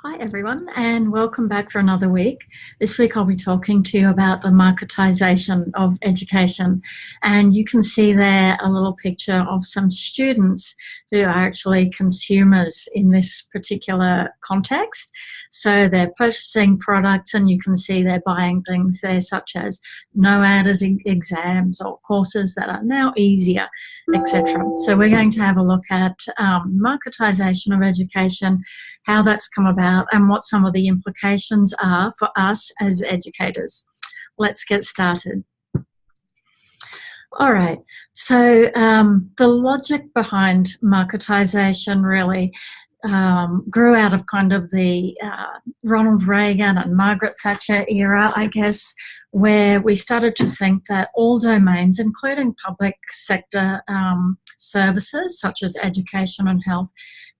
Hi everyone, and welcome back for another week. This week I'll be talking to you about the marketisation of education, and you can see there a little picture of some students who are actually consumers in this particular context. So they're purchasing products, and you can see they're buying things there such as no-adders exams or courses that are now easier, etc. So we're going to have a look at marketisation of education, how that's come about, and what some of the implications are for us as educators. Let's get started. All right, so the logic behind marketisation really grew out of kind of the Ronald Reagan and Margaret Thatcher era, I guess, where we started to think that all domains, including public sector services such as education and health,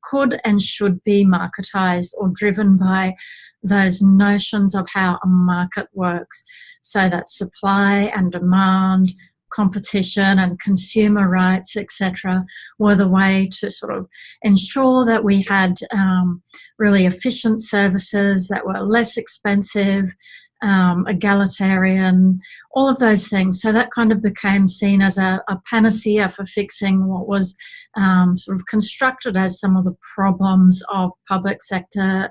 could and should be marketised or driven by those notions of how a market works. So that supply and demand, competition and consumer rights, etc., were the way to sort of ensure that we had really efficient services that were less expensive, egalitarian, all of those things. So that kind of became seen as a panacea for fixing what was sort of constructed as some of the problems of public sector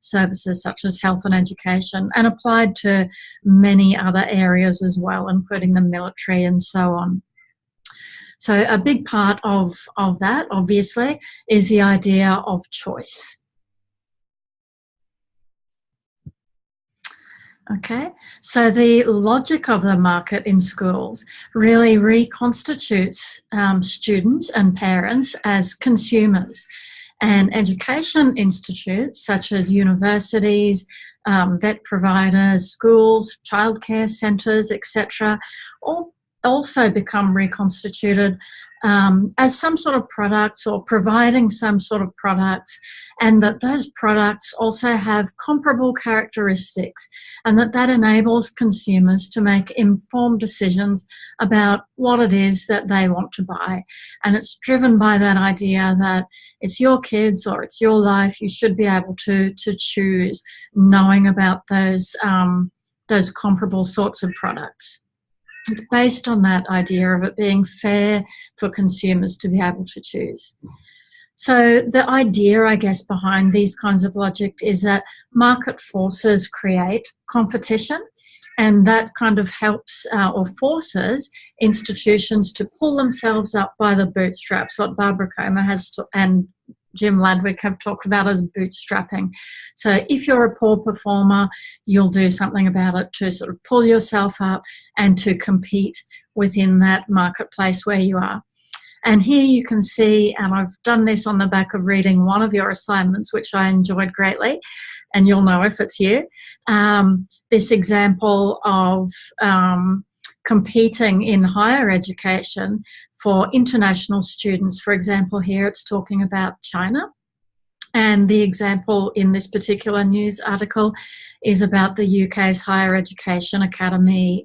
services such as health and education, and applied to many other areas as well, including the military and so on. So a big part of that, obviously, is the idea of choice. Okay, so the logic of the market in schools really reconstitutes students and parents as consumers, and education institutes such as universities, vet providers, schools, childcare centres, etc., all also become reconstituted as some sort of products or providing some sort of products, and that those products also have comparable characteristics, and that enables consumers to make informed decisions about what it is that they want to buy. And it's driven by that idea that it's your kids or it's your life, you should be able to choose, knowing about those comparable sorts of products. It's based on that idea of it being fair for consumers to be able to choose. So the idea, I guess, behind these kinds of logic is that market forces create competition, and that kind of helps or forces institutions to pull themselves up by the bootstraps, what Barbara Comer has and Jim Ladwick have talked about as bootstrapping. So if you're a poor performer, you'll do something about it to sort of pull yourself up and to compete within that marketplace where you are. And here you can see, and I've done this on the back of reading one of your assignments, which I enjoyed greatly, and you'll know if it's you, this example of competing in higher education for international students. For example, here it's talking about China. And the example in this particular news article is about the UK's Higher Education Academy,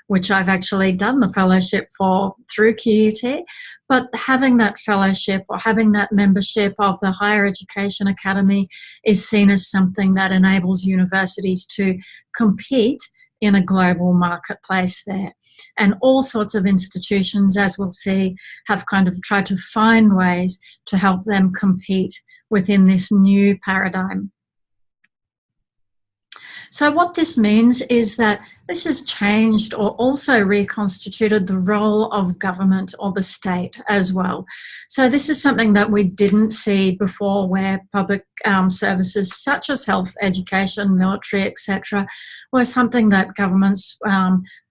which I've actually done the fellowship for through QUT. But having that fellowship or having that membership of the Higher Education Academy is seen as something that enables universities to compete in a global marketplace there. And all sorts of institutions, as we'll see, have kind of tried to find ways to help them compete within this new paradigm. So what this means is that this has changed or also reconstituted the role of government or the state as well. So this is something that we didn't see before, where public services such as health, education, military, etc., were something that governments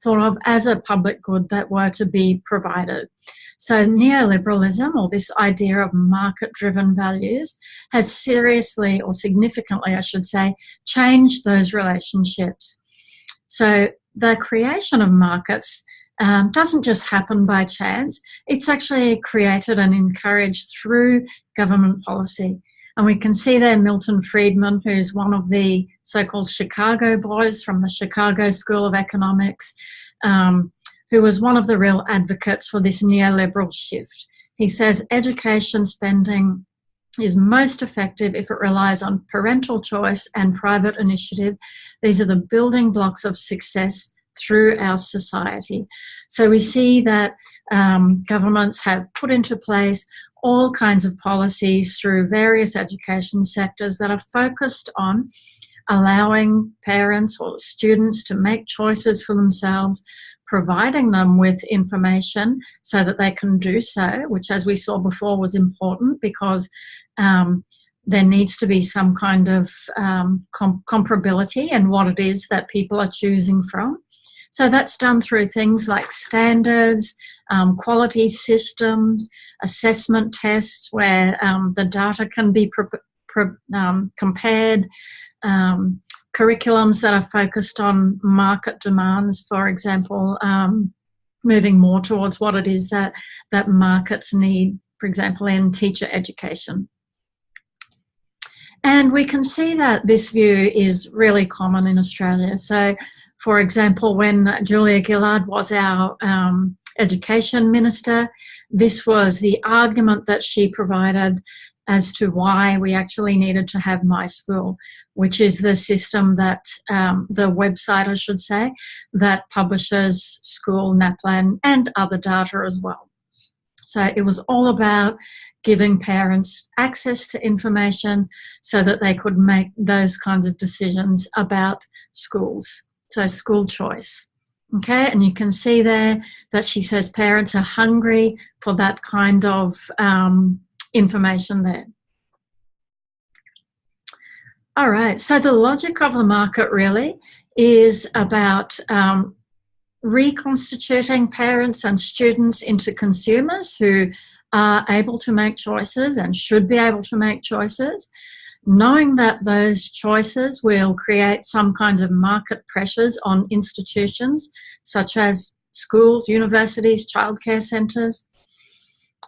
thought of as a public good that were to be provided. So neoliberalism, or this idea of market-driven values, has seriously, or significantly I should say, changed those relationships. So the creation of markets doesn't just happen by chance. It's actually created and encouraged through government policy. And we can see there Milton Friedman, who's one of the so-called Chicago boys from the Chicago School of Economics, who was one of the real advocates for this neoliberal shift. He says education spending is most effective if it relies on parental choice and private initiative. These are the building blocks of success through our society. So we see that governments have put into place all kinds of policies through various education sectors that are focused on allowing parents or students to make choices for themselves, providing them with information so that they can do so, which, as we saw before, was important because there needs to be some kind of comparability in what it is that people are choosing from. So that's done through things like standards, quality systems, assessment tests where the data can be compared, curriculums that are focused on market demands, for example, moving more towards what it is that markets need, for example, in teacher education. And we can see that this view is really common in Australia. So, for example, when Julia Gillard was our education minister, this was the argument that she provided as to why we actually needed to have My School, which is the system that, the website, I should say, that publishes school, NAPLAN, and other data as well. So it was all about giving parents access to information so that they could make those kinds of decisions about schools. So school choice. Okay, and you can see there that she says parents are hungry for that kind of information there. All right, so the logic of the market really is about reconstituting parents and students into consumers who are able to make choices and should be able to make choices, knowing that those choices will create some kinds of market pressures on institutions such as schools, universities, childcare centres,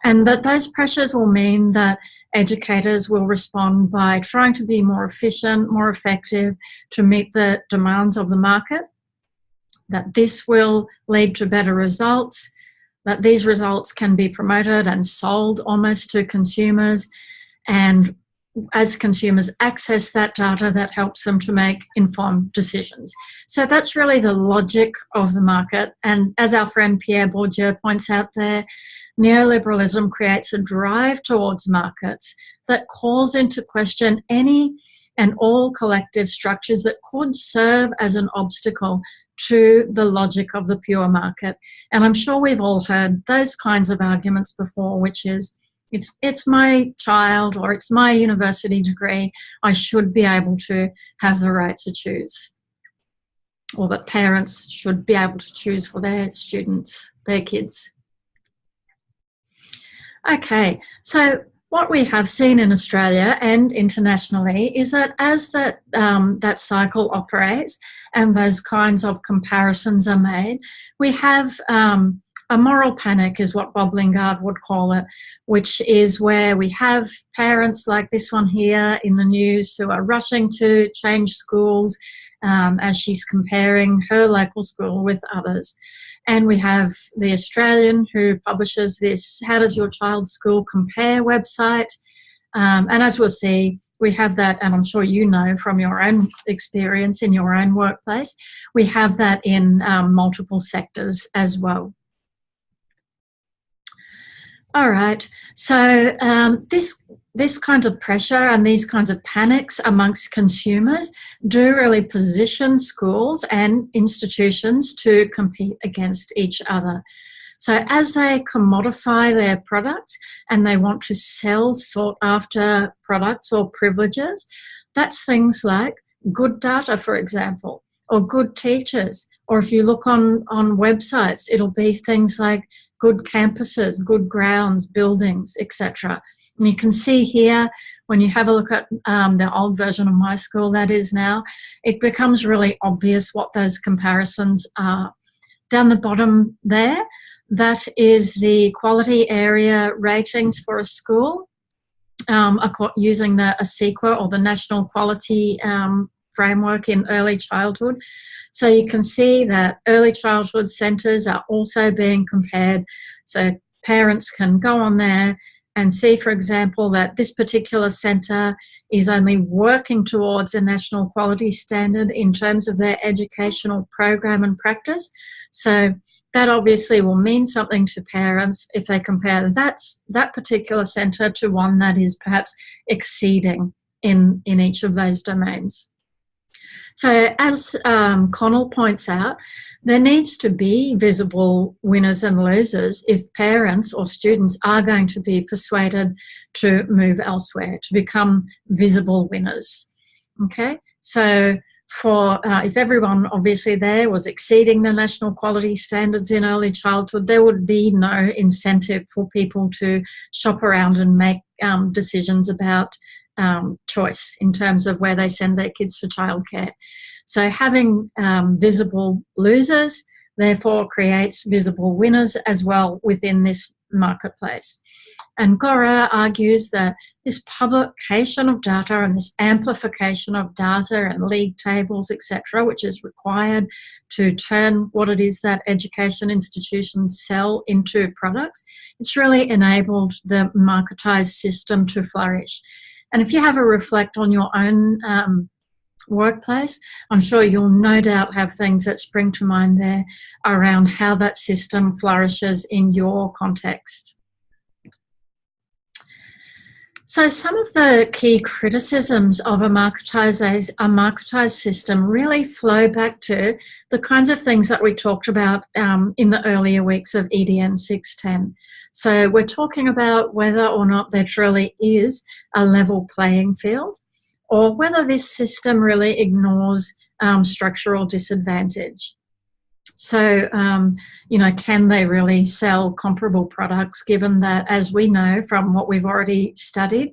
and that those pressures will mean that educators will respond by trying to be more efficient, more effective to meet the demands of the market, that this will lead to better results, that these results can be promoted and sold almost to consumers, and as consumers access that data, that helps them to make informed decisions. So that's really the logic of the market. And as our friend Pierre Bourdieu points out there, neoliberalism creates a drive towards markets that calls into question any and all collective structures that could serve as an obstacle to the logic of the pure market. And I'm sure we've all heard those kinds of arguments before, which is, it's my child or it's my university degree, I should be able to have the right to choose. Or that parents should be able to choose for their students, their kids. Okay, so what we have seen in Australia and internationally is that as that cycle operates and those kinds of comparisons are made, we have a moral panic is what Bob Lingard would call it, which is where we have parents like this one here in the news who are rushing to change schools as she's comparing her local school with others. And we have the Australian who publishes this How Does Your Child's School Compare website. And as we'll see, we have that, and I'm sure you know from your own experience in your own workplace, we have that in multiple sectors as well. All right, so this kind of pressure and these kinds of panics amongst consumers do really position schools and institutions to compete against each other. So as they commodify their products and they want to sell sought-after products or privileges, that's things like good data, for example, or good teachers, or if you look on websites, it'll be things like good campuses, good grounds, buildings, etc. And you can see here, when you have a look at the old version of My School, that is now, it becomes really obvious what those comparisons are. Down the bottom there, that is the quality area ratings for a school using the ASEQA, or the National Quality Framework in Early Childhood. So you can see that early childhood centres are also being compared. So parents can go on there and see, for example, that this particular centre is only working towards a national quality standard in terms of their educational program and practice. So that obviously will mean something to parents if they compare that particular centre to one that is perhaps exceeding in each of those domains. So as Connell points out, there needs to be visible winners and losers if parents or students are going to be persuaded to move elsewhere, to become visible winners. Okay, so for if everyone obviously there was exceeding the national quality standards in early childhood, there would be no incentive for people to shop around and make decisions about choice in terms of where they send their kids for childcare. So having visible losers therefore creates visible winners as well within this marketplace. And Gora argues that this publication of data and this amplification of data and league tables, etc., which is required to turn what it is that education institutions sell into products, it's really enabled the marketised system to flourish. And if you have a reflect on your own workplace, I'm sure you'll no doubt have things that spring to mind there around how that system flourishes in your context. So some of the key criticisms of a marketised system really flow back to the kinds of things that we talked about in the earlier weeks of EDN610. So we're talking about whether or not there truly is a level playing field, or whether this system really ignores structural disadvantage. So, can they really sell comparable products, given that, as we know from what we've already studied,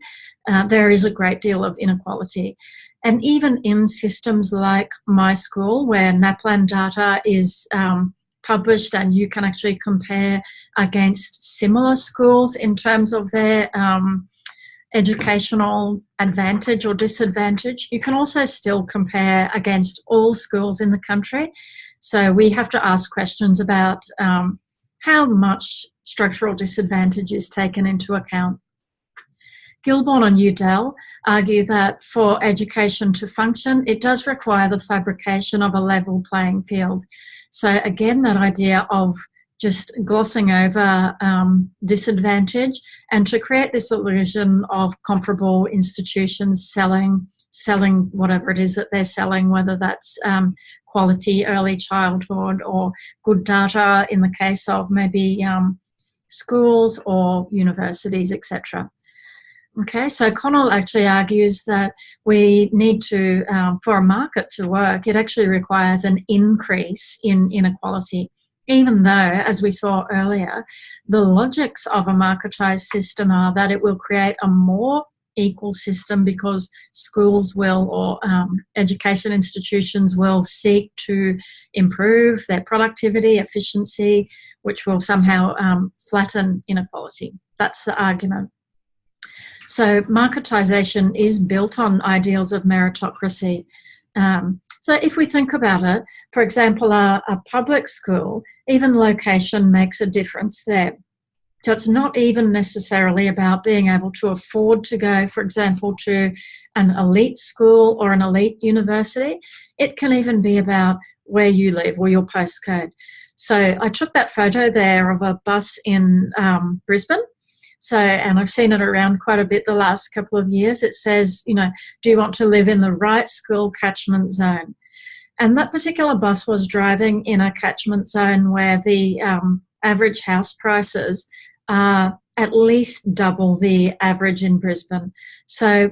there is a great deal of inequality. And even in systems like My School, where NAPLAN data is published and you can actually compare against similar schools in terms of their educational advantage or disadvantage, you can also still compare against all schools in the country. So we have to ask questions about how much structural disadvantage is taken into account. Gilborn and Udell argue that for education to function, it does require the fabrication of a level playing field. So again, that idea of just glossing over disadvantage and to create this illusion of comparable institutions selling whatever it is that they're selling, whether that's quality early childhood or good data in the case of maybe schools or universities, etc. Okay, so Connell actually argues that we need to, for a market to work, it actually requires an increase in inequality, even though, as we saw earlier, the logics of a marketised system are that it will create a more equal system because schools will, or education institutions will, seek to improve their productivity, efficiency, which will somehow flatten inequality. That's the argument. So marketisation is built on ideals of meritocracy. So if we think about it, for example, a public school, even location makes a difference there. So it's not even necessarily about being able to afford to go, for example, to an elite school or an elite university. It can even be about where you live or your postcode. So I took that photo there of a bus in Brisbane. So, and I've seen it around quite a bit the last couple of years. It says, do you want to live in the right school catchment zone? And that particular bus was driving in a catchment zone where the average house prices are at least double the average in Brisbane. So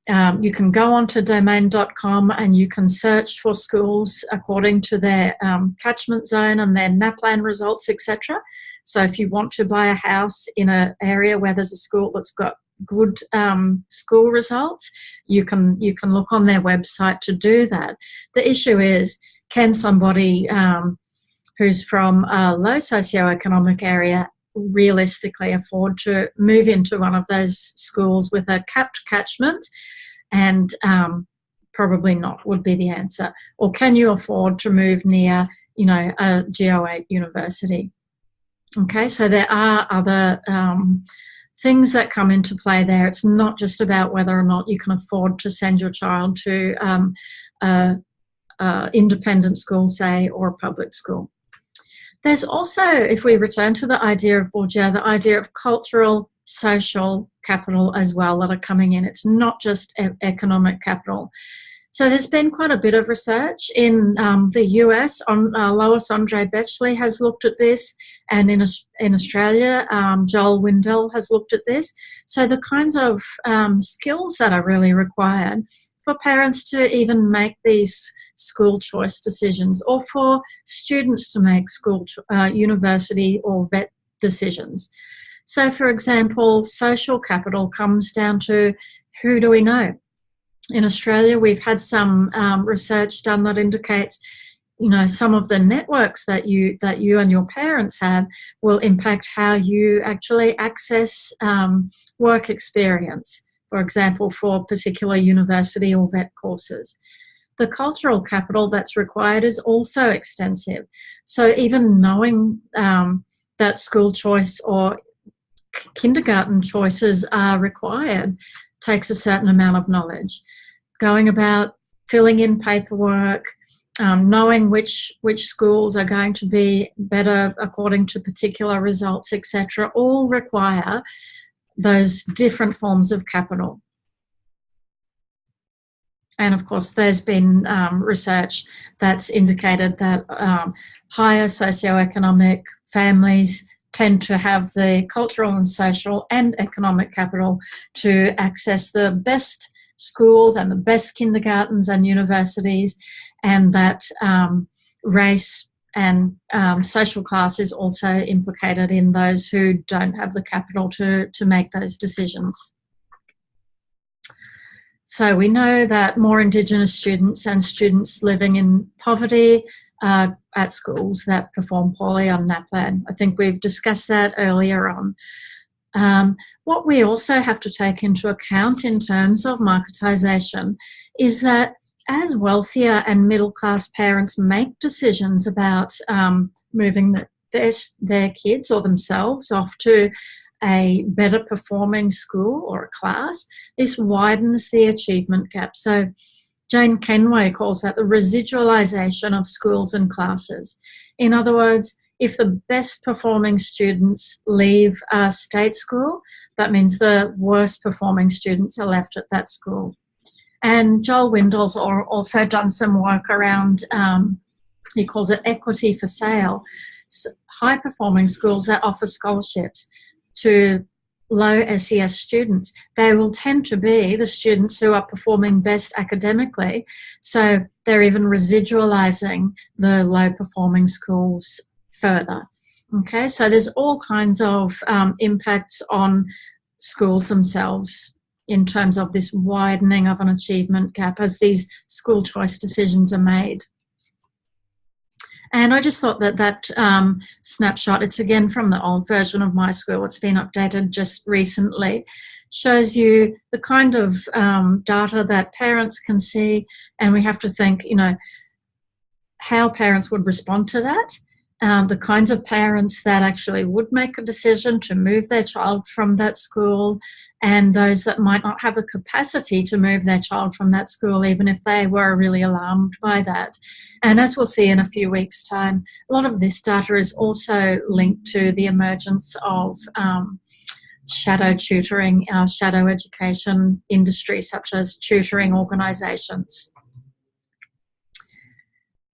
you can go onto domain.com and you can search for schools according to their catchment zone and their NAPLAN results, etc. So if you want to buy a house in an area where there's a school that's got good school results, you can look on their website to do that. The issue is, can somebody who's from a low socioeconomic area realistically afford to move into one of those schools with a capped catchment? And probably not would be the answer. Or can you afford to move near, a GO8 university? Okay, so there are other things that come into play there. It's not just about whether or not you can afford to send your child to independent school, say, or a public school. There's also, if we return to the idea of Bourdieu, the idea of cultural, social capital as well that are coming in. It's not just economic capital. So there's been quite a bit of research in the US. Lois Andre Betchley has looked at this, and in Australia, Joel Windell has looked at this. So the kinds of skills that are really required for parents to even make these school choice decisions, or for students to make school, university or vet decisions. So, for example, social capital comes down to who do we know? In Australia, we've had some research done that indicates, some of the networks that you and your parents have will impact how you actually access work experience, for example, for particular university or vet courses. The cultural capital that's required is also extensive. So even knowing that school choice or kindergarten choices are required takes a certain amount of knowledge. Going about filling in paperwork, knowing which schools are going to be better according to particular results, etc., all require those different forms of capital. And of course, there's been research that's indicated that higher socioeconomic families tend to have the cultural and social and economic capital to access the best schools and the best kindergartens and universities, and that race and social class is also implicated in those who don't have the capital to make those decisions. So we know that more Indigenous students and students living in poverty are at schools that perform poorly on NAPLAN. I think we've discussed that earlier on. What we also have to take into account in terms of marketisation is that as wealthier and middle-class parents make decisions about moving their kids or themselves off to a better performing school or a class, this widens the achievement gap. So Jane Kenway calls that the residualisation of schools and classes. In other words, if the best performing students leave a state school, that means the worst performing students are left at that school. And Joel Windell's also done some work around, he calls it equity for sale, so high performing schools that offer scholarships to low SES students. They will tend to be the students who are performing best academically, so they're even residualising the low performing schools further. Okay, so there's all kinds of impacts on schools themselves in terms of this widening of an achievement gap as these school choice decisions are made. And I just thought that snapshot, it's again from the old version of My School, it's been updated just recently, shows you the kind of data that parents can see, and we have to think, how parents would respond to that. The kinds of parents that actually would make a decision to move their child from that school, and those that might not have the capacity to move their child from that school, even if they were really alarmed by that. And as we'll see in a few weeks' time, a lot of this data is also linked to the emergence of shadow tutoring, shadow education industry, such as tutoring organisations.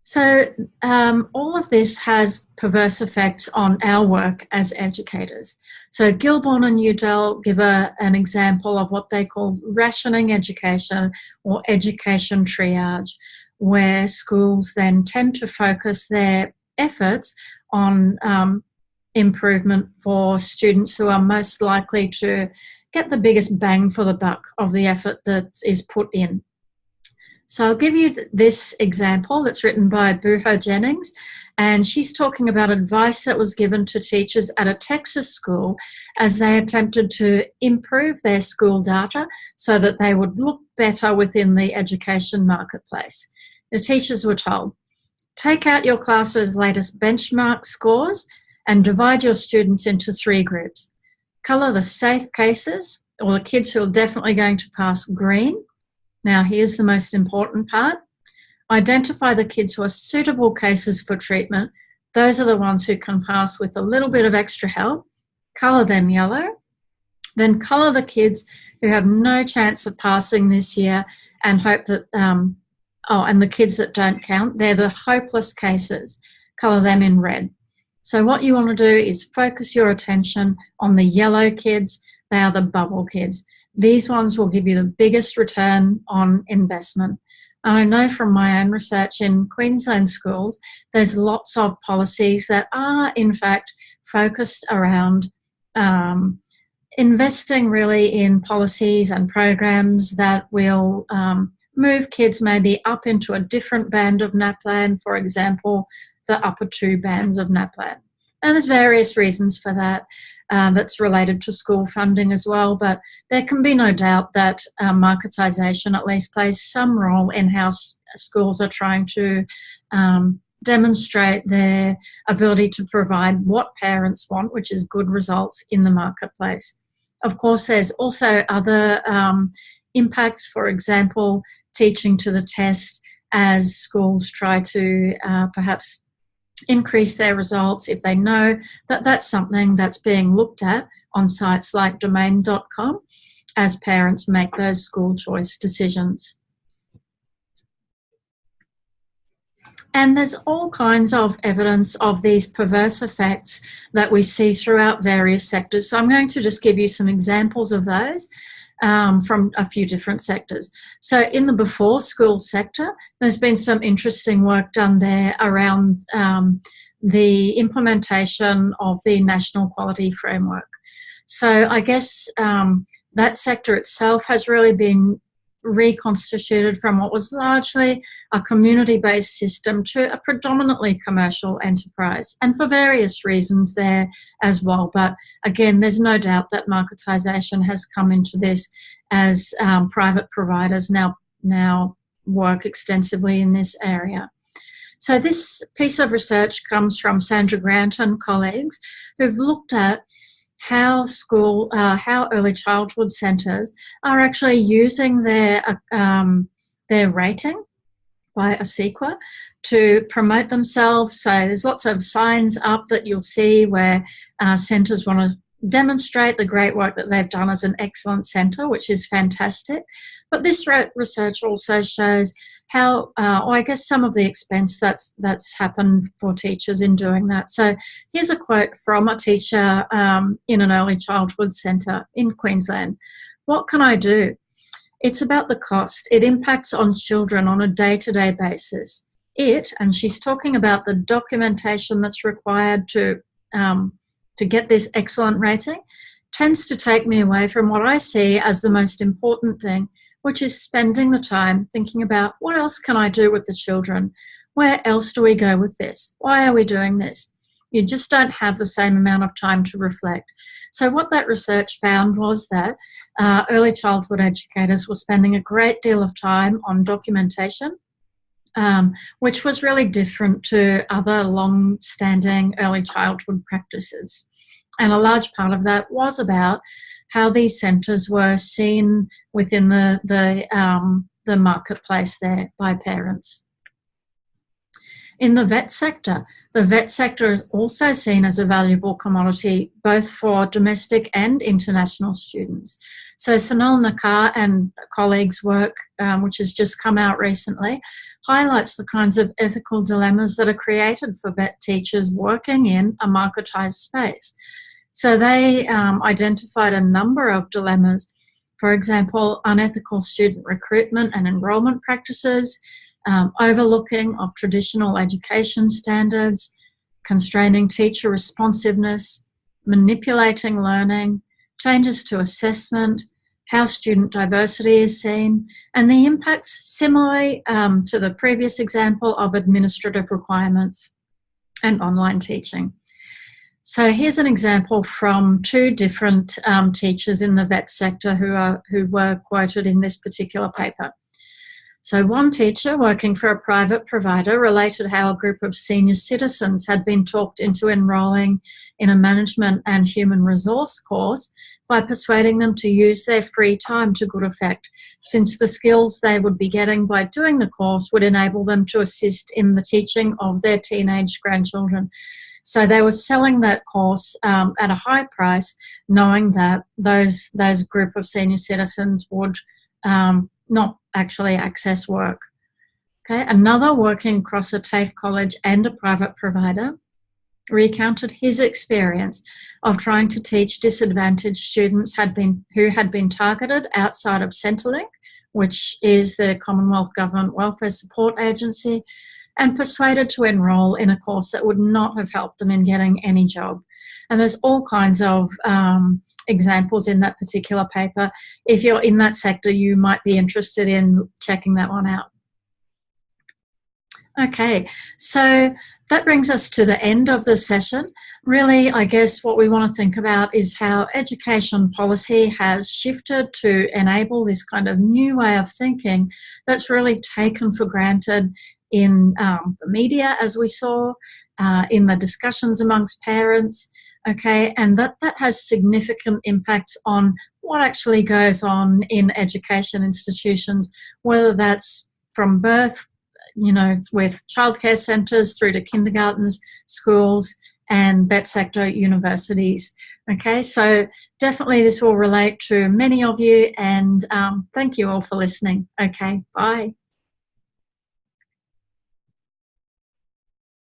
So all of this has perverse effects on our work as educators. So Gilborn and Udell give an example of what they call rationing education or education triage, where schools then tend to focus their efforts on improvement for students who are most likely to get the biggest bang for the buck of the effort that is put in. So I'll give you this example that's written by Buho Jennings, and she's talking about advice that was given to teachers at a Texas school as they attempted to improve their school data so that they would look better within the education marketplace. The teachers were told, take out your class's latest benchmark scores and divide your students into 3 groups. Colour the safe cases, or the kids who are definitely going to pass, green. Now, here's the most important part. Identify the kids who are suitable cases for treatment. Those are the ones who can pass with a little bit of extra help. Colour them yellow. Then colour the kids who have no chance of passing this year and hope that, and the kids that don't count, they're the hopeless cases. Colour them in red. So what you want to do is focus your attention on the yellow kids. They are the bubble kids. These ones will give you the biggest return on investment. And I know from my own research in Queensland schools, there's lots of policies that are in fact focused around investing really in policies and programs that will move kids maybe up into a different band of NAPLAN, for example, the upper 2 bands of NAPLAN. And there's various reasons for that. That's related to school funding as well, but there can be no doubt that marketisation at least plays some role in how schools are trying to demonstrate their ability to provide what parents want, which is good results in the marketplace. Of course, there's also other impacts, for example, teaching to the test as schools try to perhaps increase their results if they know that that's something that's being looked at on sites like domain.com as parents make those school choice decisions. And there's all kinds of evidence of these perverse effects that we see throughout various sectors. So I'm going to just give you some examples of those from a few different sectors. So in the before school sector, there's been some interesting work done there around the implementation of the National Quality Framework. So I guess that sector itself has really been reconstituted from what was largely a community-based system to a predominantly commercial enterprise, and for various reasons there as well. But again, there's no doubt that marketisation has come into this as private providers now work extensively in this area. So this piece of research comes from Sandra Grant and colleagues who've looked at how early childhood centres are actually using their rating by ASIQA to promote themselves. So there's lots of signs up that you'll see where centres want to demonstrate the great work that they've done as an excellent centre, which is fantastic. But this research also shows how, or I guess some of the expense that's happened for teachers in doing that. So here's a quote from a teacher in an early childhood centre in Queensland. "What can I do? It's about the cost. It impacts on children on a day-to-day basis. And she's talking about the documentation that's required to get this excellent rating, tends to take me away from what I see as the most important thing, which is spending the time thinking about what else can I do with the children? Where else do we go with this? Why are we doing this? You just don't have the same amount of time to reflect." So what that research found was that early childhood educators were spending a great deal of time on documentation, which was really different to other long-standing early childhood practices. And a large part of that was about how these centres were seen within the marketplace there by parents. In the vet sector is also seen as a valuable commodity, both for domestic and international students. So Sunil Nakar and colleagues' work, which has just come out recently, highlights the kinds of ethical dilemmas that are created for vet teachers working in a marketised space. So they identified a number of dilemmas. For example, unethical student recruitment and enrolment practices, overlooking of traditional education standards, constraining teacher responsiveness, manipulating learning, changes to assessment, how student diversity is seen, and the impacts, similarly to the previous example, of administrative requirements and online teaching. So here's an example from 2 different teachers in the vet sector who were quoted in this particular paper. So one teacher working for a private provider related how a group of senior citizens had been talked into enrolling in a management and human resource course by persuading them to use their free time to good effect, since the skills they would be getting by doing the course would enable them to assist in the teaching of their teenage grandchildren. So they were selling that course at a high price, knowing that those group of senior citizens would not actually access work. Okay, another working across a TAFE college and a private provider recounted his experience of trying to teach disadvantaged students who had been targeted outside of Centrelink, which is the Commonwealth Government Welfare Support Agency, and persuaded to enrol in a course that would not have helped them in getting any job. And there's all kinds of examples in that particular paper. If you're in that sector, you might be interested in checking that one out. Okay, so that brings us to the end of the session. Really, I guess what we want to think about is how education policy has shifted to enable this kind of new way of thinking that's really taken for granted in the media, as we saw, in the discussions amongst parents, okay, and that has significant impacts on what actually goes on in education institutions, whether that's from birth, with childcare centres through to kindergartens, schools, and vet sector universities. Okay, so definitely this will relate to many of you, and thank you all for listening. Okay, bye.